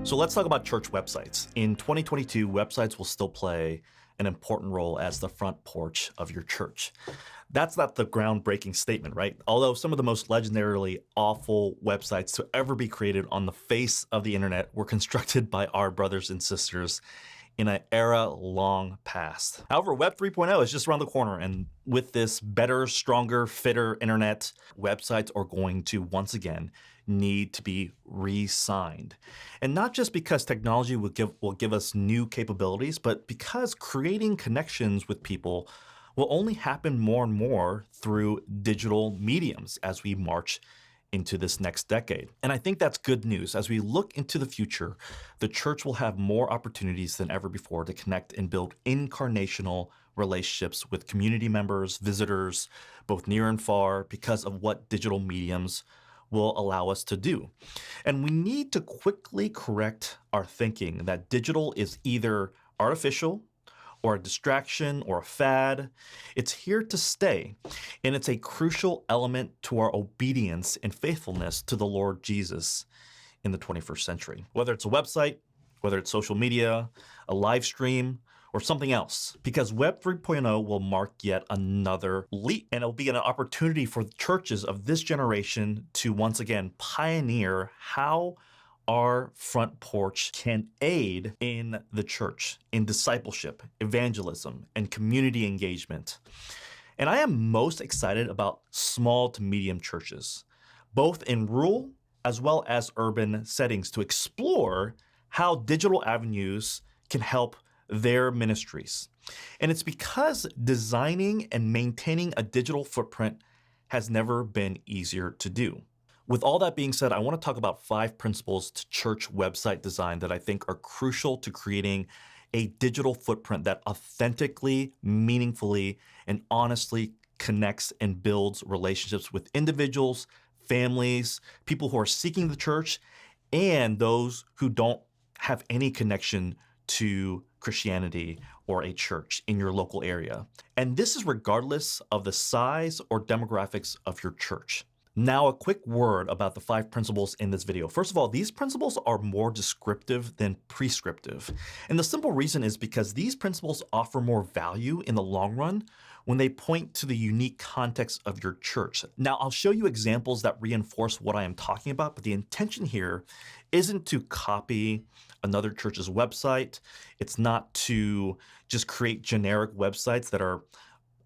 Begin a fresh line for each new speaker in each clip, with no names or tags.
So let's talk about church websites. In 2022, websites will still play an important role as the front porch of your church. That's not the groundbreaking statement, right? Although some of the most legendarily awful websites to ever be created on the face of the internet were constructed by our brothers and sisters in an era long past. However, Web 3.0 is just around the corner, and with this better, stronger, fitter internet, websites are going to once again need to be re-signed. And not just because technology will give us new capabilities, but because creating connections with people will only happen more and more through digital mediums as we march into this next decade. And I think that's good news. As we look into the future, the church will have more opportunities than ever before to connect and build incarnational relationships with community members, visitors, both near and far, because of what digital mediums will allow us to do. And we need to quickly correct our thinking that digital is either artificial or a distraction or a fad. It's here to stay, and it's a crucial element to our obedience and faithfulness to the Lord Jesus in the 21st century. Whether it's a website, whether it's social media, a live stream, or something else, because Web 3.0 will mark yet another leap, and it'll be an opportunity for churches of this generation to once again pioneer how our front porch can aid in the church, in discipleship, evangelism, and community engagement. And I am most excited about small to medium churches, both in rural as well as urban settings, to explore how digital avenues can help their ministries. And it's because designing and maintaining a digital footprint has never been easier to do. With all that being said, I want to talk about 5 principles to church website design that I think are crucial to creating a digital footprint that authentically, meaningfully, and honestly connects and builds relationships with individuals, families, people who are seeking the church, and those who don't have any connection to Christianity or a church in your local area. And this is regardless of the size or demographics of your church. Now, a quick word about the 5 principles in this video. First of all, these principles are more descriptive than prescriptive. And the simple reason is because these principles offer more value in the long run when they point to the unique context of your church. Now, I'll show you examples that reinforce what I am talking about, but the intention here isn't to copy another church's website. It's not to just create generic websites that are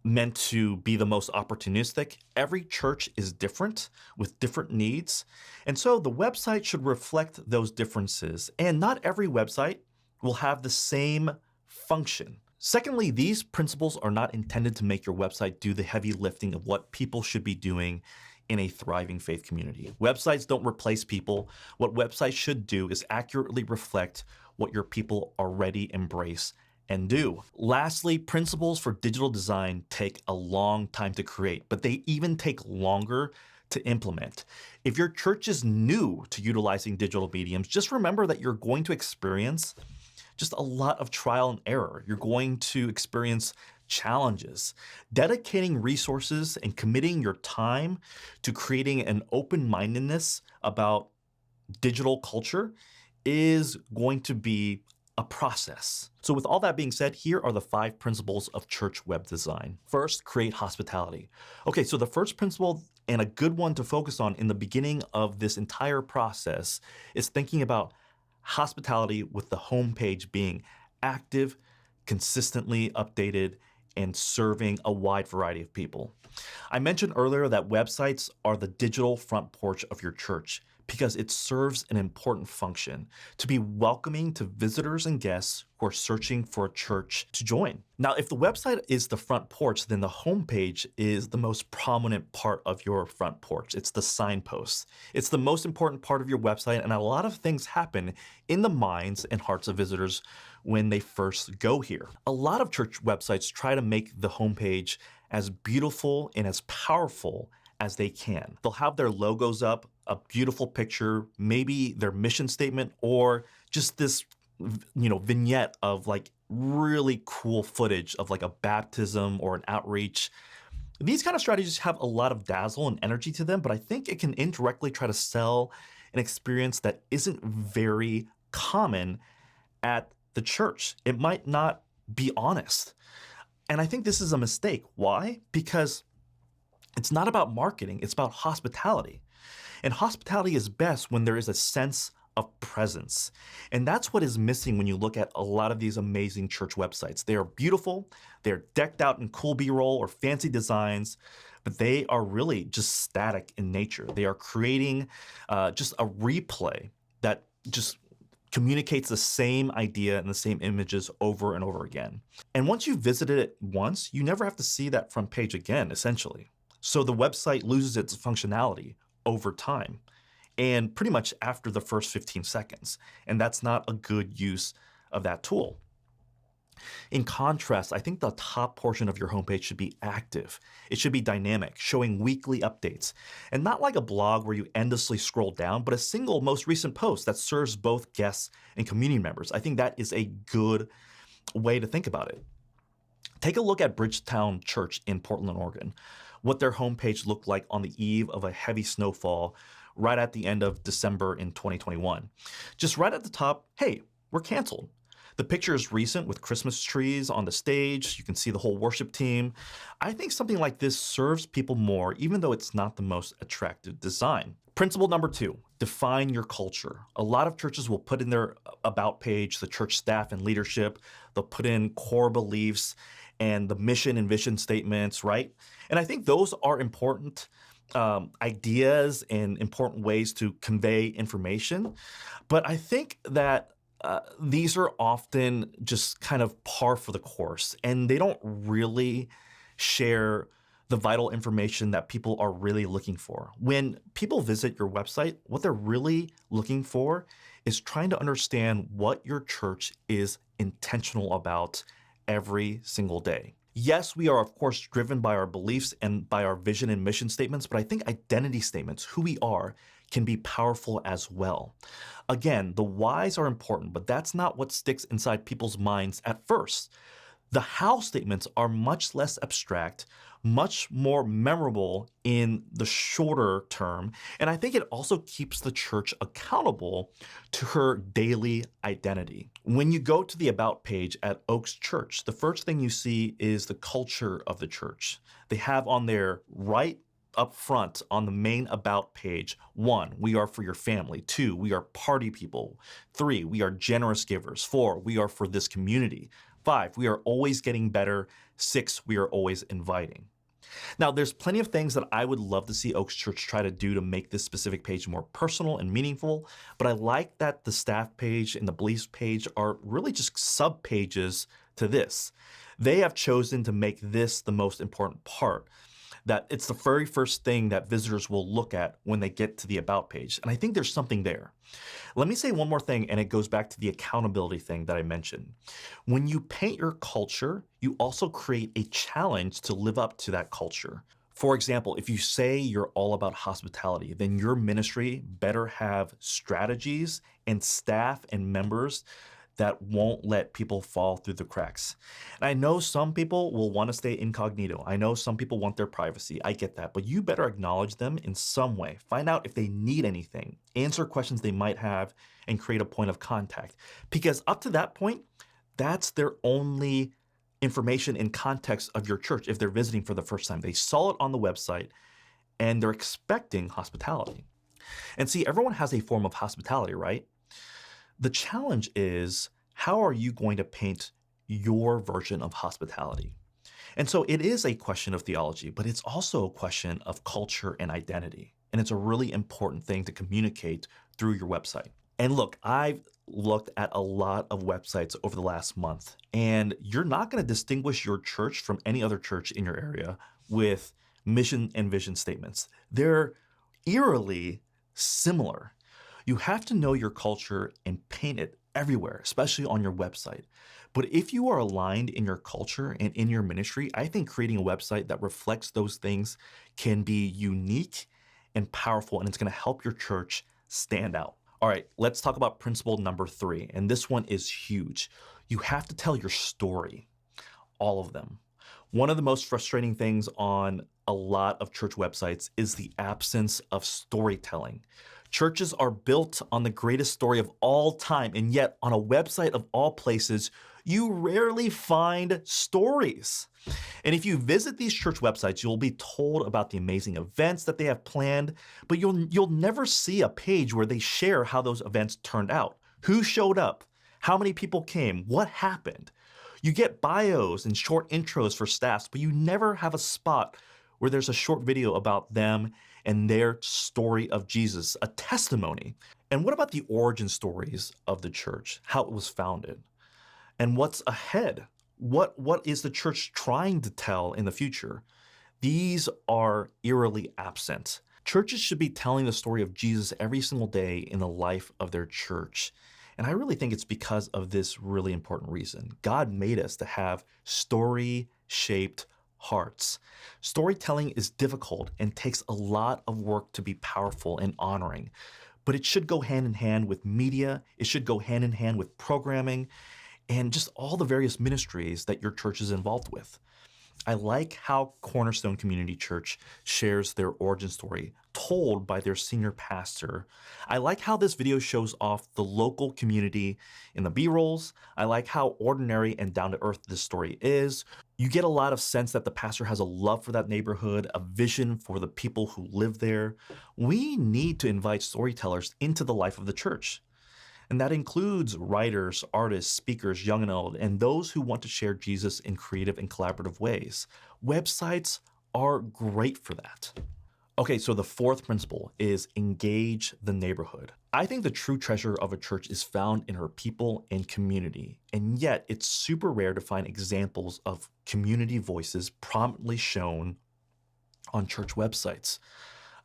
meant to be the most opportunistic. Every church is different with different needs. And so the website should reflect those differences. And not every website will have the same function. Secondly, these principles are not intended to make your website do the heavy lifting of what people should be doing in a thriving faith community. Websites don't replace people. What websites should do is accurately reflect what your people already embrace and do. Lastly, principles for digital design take a long time to create, but they even take longer to implement. If your church is new to utilizing digital mediums, just remember that you're going to experience just a lot of trial and error. You're going to experience challenges. Dedicating resources and committing your time to creating an open-mindedness about digital culture is going to be a process. So with all that being said, here are the 5 principles of church web design. First, create hospitality. Okay, so the first principle, and a good one to focus on in the beginning of this entire process, is thinking about hospitality with the homepage being active, consistently updated, and serving a wide variety of people. I mentioned earlier that websites are the digital front porch of your church because it serves an important function to be welcoming to visitors and guests who are searching for a church to join. Now, if the website is the front porch, then the homepage is the most prominent part of your front porch. It's the signpost. It's the most important part of your website, and a lot of things happen in the minds and hearts of visitors when they first go here. A lot of church websites try to make the homepage as beautiful and as powerful as they can. They'll have their logos up, a beautiful picture, maybe their mission statement, or just this, vignette of like really cool footage of like a baptism or an outreach. These kind of strategies have a lot of dazzle and energy to them, but I think it can indirectly try to sell an experience that isn't very common at the church. It might not be honest. And I think this is a mistake. Why? Because it's not about marketing, it's about hospitality. And hospitality is best when there is a sense of presence. And that's what is missing when you look at a lot of these amazing church websites. They are beautiful, they're decked out in cool B-roll or fancy designs, but they are really just static in nature. They are creating just a replay that just communicates the same idea and the same images over and over again. And once you've visited it once, you never have to see that front page again, essentially. So the website loses its functionality over time and pretty much after the first 15 seconds. And that's not a good use of that tool. In contrast, I think the top portion of your homepage should be active. It should be dynamic, showing weekly updates. And not like a blog where you endlessly scroll down, but a single most recent post that serves both guests and community members. I think that is a good way to think about it. Take a look at Bridgetown Church in Portland, Oregon, what their homepage looked like on the eve of a heavy snowfall right at the end of December in 2021. Just right at the top, hey, we're canceled. The picture is recent with Christmas trees on the stage. You can see the whole worship team. I think something like this serves people more, even though it's not the most attractive design. Principle number 2, define your culture. A lot of churches will put in their about page, the church staff and leadership. They'll put in core beliefs and the mission and vision statements, right? And I think those are important ideas and important ways to convey information. But I think that these are often just kind of par for the course, and they don't really share the vital information that people are really looking for. When people visit your website, what they're really looking for is trying to understand what your church is intentional about every single day. Yes, we are, of course, driven by our beliefs and by our vision and mission statements, but I think identity statements, who we are, can be powerful as well. Again, the whys are important, but that's not what sticks inside people's minds at first. The how statements are much less abstract, much more memorable in the shorter term, and I think it also keeps the church accountable to her daily identity. When you go to the About page at Oaks Church, the first thing you see is the culture of the church. They have on there right up front on the main About page, 1, we are for your family. 2, we are party people. 3, we are generous givers. 4, we are for this community. 5, we are always getting better. 6, we are always inviting. Now, there's plenty of things that I would love to see Oaks Church try to do to make this specific page more personal and meaningful, but I like that the staff page and the beliefs page are really just sub-pages to this. They have chosen to make this the most important part, that it's the very first thing that visitors will look at when they get to the About page. And I think there's something there. Let me say one more thing, and it goes back to the accountability thing that I mentioned. When you paint your culture, you also create a challenge to live up to that culture. For example, if you say you're all about hospitality, then your ministry better have strategies and staff and members that won't let people fall through the cracks. And I know some people will want to stay incognito. I know some people want their privacy. I get that. But you better acknowledge them in some way. Find out if they need anything, answer questions they might have, and create a point of contact. Because up to that point, that's their only information in context of your church if they're visiting for the first time. They saw it on the website and they're expecting hospitality. And see, everyone has a form of hospitality, right? The challenge is, how are you going to paint your version of hospitality? And so it is a question of theology, but it's also a question of culture and identity. And it's a really important thing to communicate through your website. And look, I've looked at a lot of websites over the last month, and you're not going to distinguish your church from any other church in your area with mission and vision statements. They're eerily similar. You have to know your culture and paint it everywhere, especially on your website. But if you are aligned in your culture and in your ministry, I think creating a website that reflects those things can be unique and powerful, and it's going to help your church stand out. All right, let's talk about principle number 3, and this one is huge. You have to tell your story, all of them. One of the most frustrating things on a lot of church websites is the absence of storytelling. Churches are built on the greatest story of all time, and yet on a website of all places, you rarely find stories. And if you visit these church websites, you'll be told about the amazing events that they have planned, but you'll never see a page where they share how those events turned out. Who showed up? How many people came? What happened? You get bios and short intros for staffs, but you never have a spot where there's a short video about them and their story of Jesus, a testimony. And what about the origin stories of the church, how it was founded? And what's ahead? What is the church trying to tell in the future? These are eerily absent. Churches should be telling the story of Jesus every single day in the life of their church. And I really think it's because of this really important reason. God made us to have story-shaped hearts. Storytelling is difficult and takes a lot of work to be powerful and honoring, but it should go hand in hand with media. It should go hand in hand with programming and just all the various ministries that your church is involved with. I like how Cornerstone Community Church shares their origin story, told by their senior pastor. I like how this video shows off the local community in the B-rolls. I like how ordinary and down-to-earth this story is. You get a lot of sense that the pastor has a love for that neighborhood, a vision for the people who live there. We need to invite storytellers into the life of the church. And that includes writers, artists, speakers, young and old, and those who want to share Jesus in creative and collaborative ways. Websites are great for that. Okay, so the fourth principle is engage the neighborhood. I think the true treasure of a church is found in her people and community, and yet it's super rare to find examples of community voices prominently shown on church websites.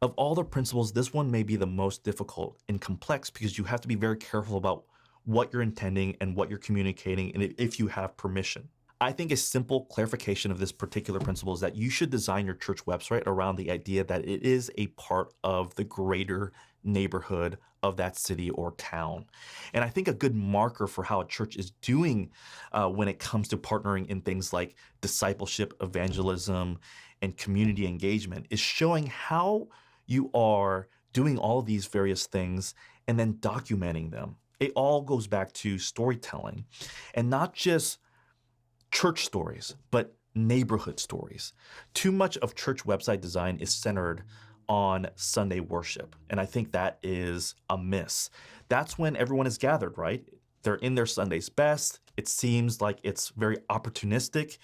Of all the principles, this one may be the most difficult and complex because you have to be very careful about what you're intending and what you're communicating and if you have permission. I think a simple clarification of this particular principle is that you should design your church website around the idea that it is a part of the greater neighborhood of that city or town. And I think a good marker for how a church is doing when it comes to partnering in things like discipleship, evangelism, and community engagement is showing how you are doing all of these various things and then documenting them. It all goes back to storytelling, and not just church stories, but neighborhood stories. Too much of church website design is centered on Sunday worship, and I think that is a miss. That's when everyone is gathered, right? They're in their Sunday's best. It seems like it's very opportunistic.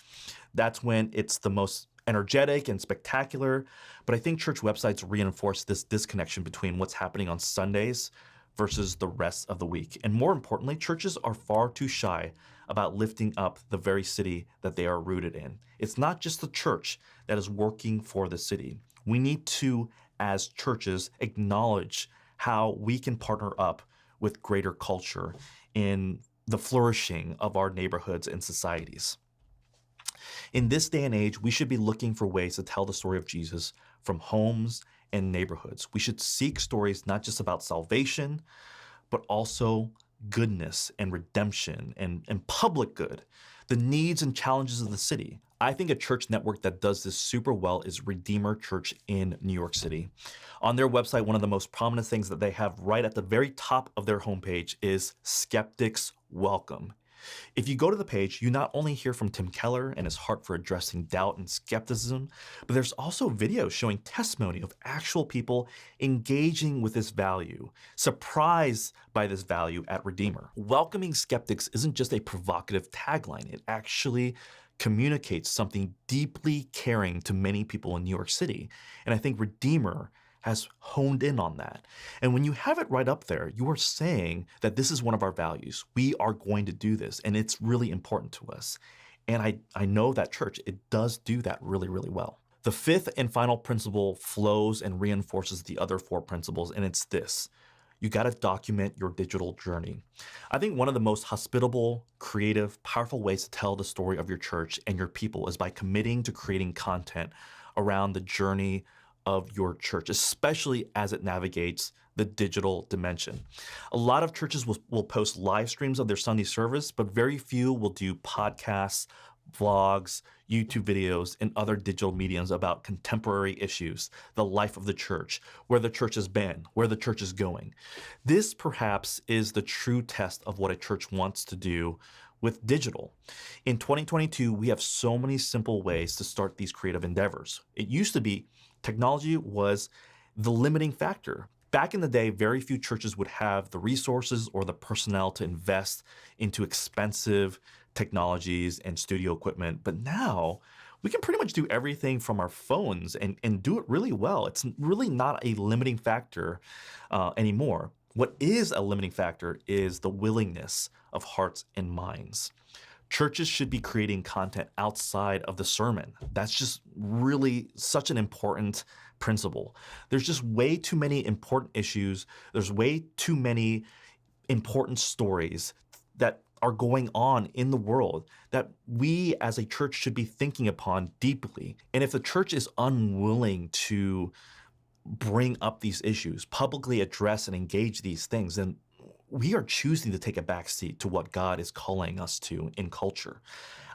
That's when it's the most energetic and spectacular. But I think church websites reinforce this disconnection between what's happening on Sundays versus the rest of the week. And more importantly, churches are far too shy about lifting up the very city that they are rooted in. It's not just the church that is working for the city. We need to, as churches, acknowledge how we can partner up with greater culture in the flourishing of our neighborhoods and societies. In this day and age, we should be looking for ways to tell the story of Jesus from homes and neighborhoods. We should seek stories not just about salvation, but also goodness and redemption and public good, the needs and challenges of the city. I think a church network that does this super well is Redeemer Church in New York City. On their website, one of the most prominent things that they have right at the very top of their homepage is Skeptics Welcome. If you go to the page, you not only hear from Tim Keller and his heart for addressing doubt and skepticism, but there's also videos showing testimony of actual people engaging with this value, surprised by this value at Redeemer. Welcoming skeptics isn't just a provocative tagline. It actually communicates something deeply caring to many people in New York City. And I think Redeemer has honed in on that. And when you have it right up there, you are saying that this is one of our values. We are going to do this, and it's really important to us. And I know that church, it does do that really, really well. The fifth and final principle flows and reinforces the other four principles, and it's this. You got to document your digital journey. I think one of the most hospitable, creative, powerful ways to tell the story of your church and your people is by committing to creating content around the journey of your church, especially as it navigates the digital dimension. A lot of churches will post live streams of their Sunday service, but very few will do podcasts, vlogs, YouTube videos, and other digital mediums about contemporary issues, the life of the church, where the church has been, where the church is going. This perhaps is the true test of what a church wants to do with digital. In 2022, we have so many simple ways to start these creative endeavors. It used to be technology was the limiting factor. Back in the day, very few churches would have the resources or the personnel to invest into expensive technologies and studio equipment. But now we can pretty much do everything from our phones and do it really well. It's really not a limiting factor anymore. What is a limiting factor is the willingness of hearts and minds. Churches should be creating content outside of the sermon. That's just really such an important principle. There's just way too many important issues. There's way too many important stories that are going on in the world that we as a church should be thinking upon deeply. And if the church is unwilling to bring up these issues, publicly address and engage these things, then we are choosing to take a backseat to what God is calling us to in culture.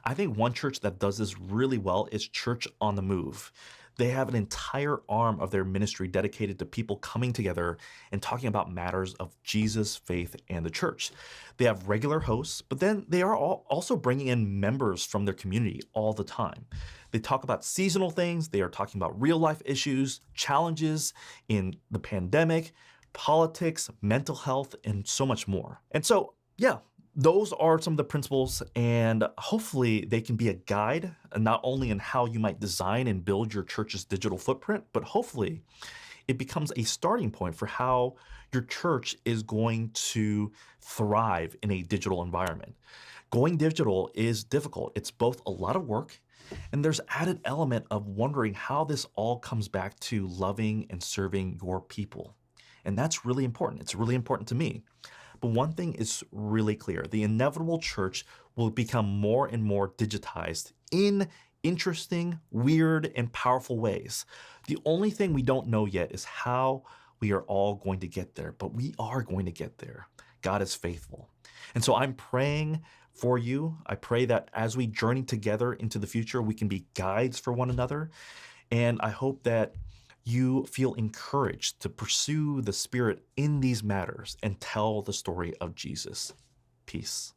I think one church that does this really well is Church on the Move. They have an entire arm of their ministry dedicated to people coming together and talking about matters of Jesus, faith, and the church. They have regular hosts, but then they are also bringing in members from their community all the time. They talk about seasonal things. They are talking about real life issues, challenges in the pandemic, politics, mental health, and so much more. And so, yeah, those are some of the principles, and hopefully they can be a guide, not only in how you might design and build your church's digital footprint, but hopefully it becomes a starting point for how your church is going to thrive in a digital environment. Going digital is difficult. It's both a lot of work, and there's added element of wondering how this all comes back to loving and serving your people. And that's really important. It's really important to me. But one thing is really clear. The inevitable church will become more and more digitized in interesting, weird, and powerful ways. The only thing we don't know yet is how we are all going to get there, but we are going to get there. God is faithful. And so I'm praying for you. I pray that as we journey together into the future, we can be guides for one another. And I hope that you feel encouraged to pursue the Spirit in these matters and tell the story of Jesus. Peace.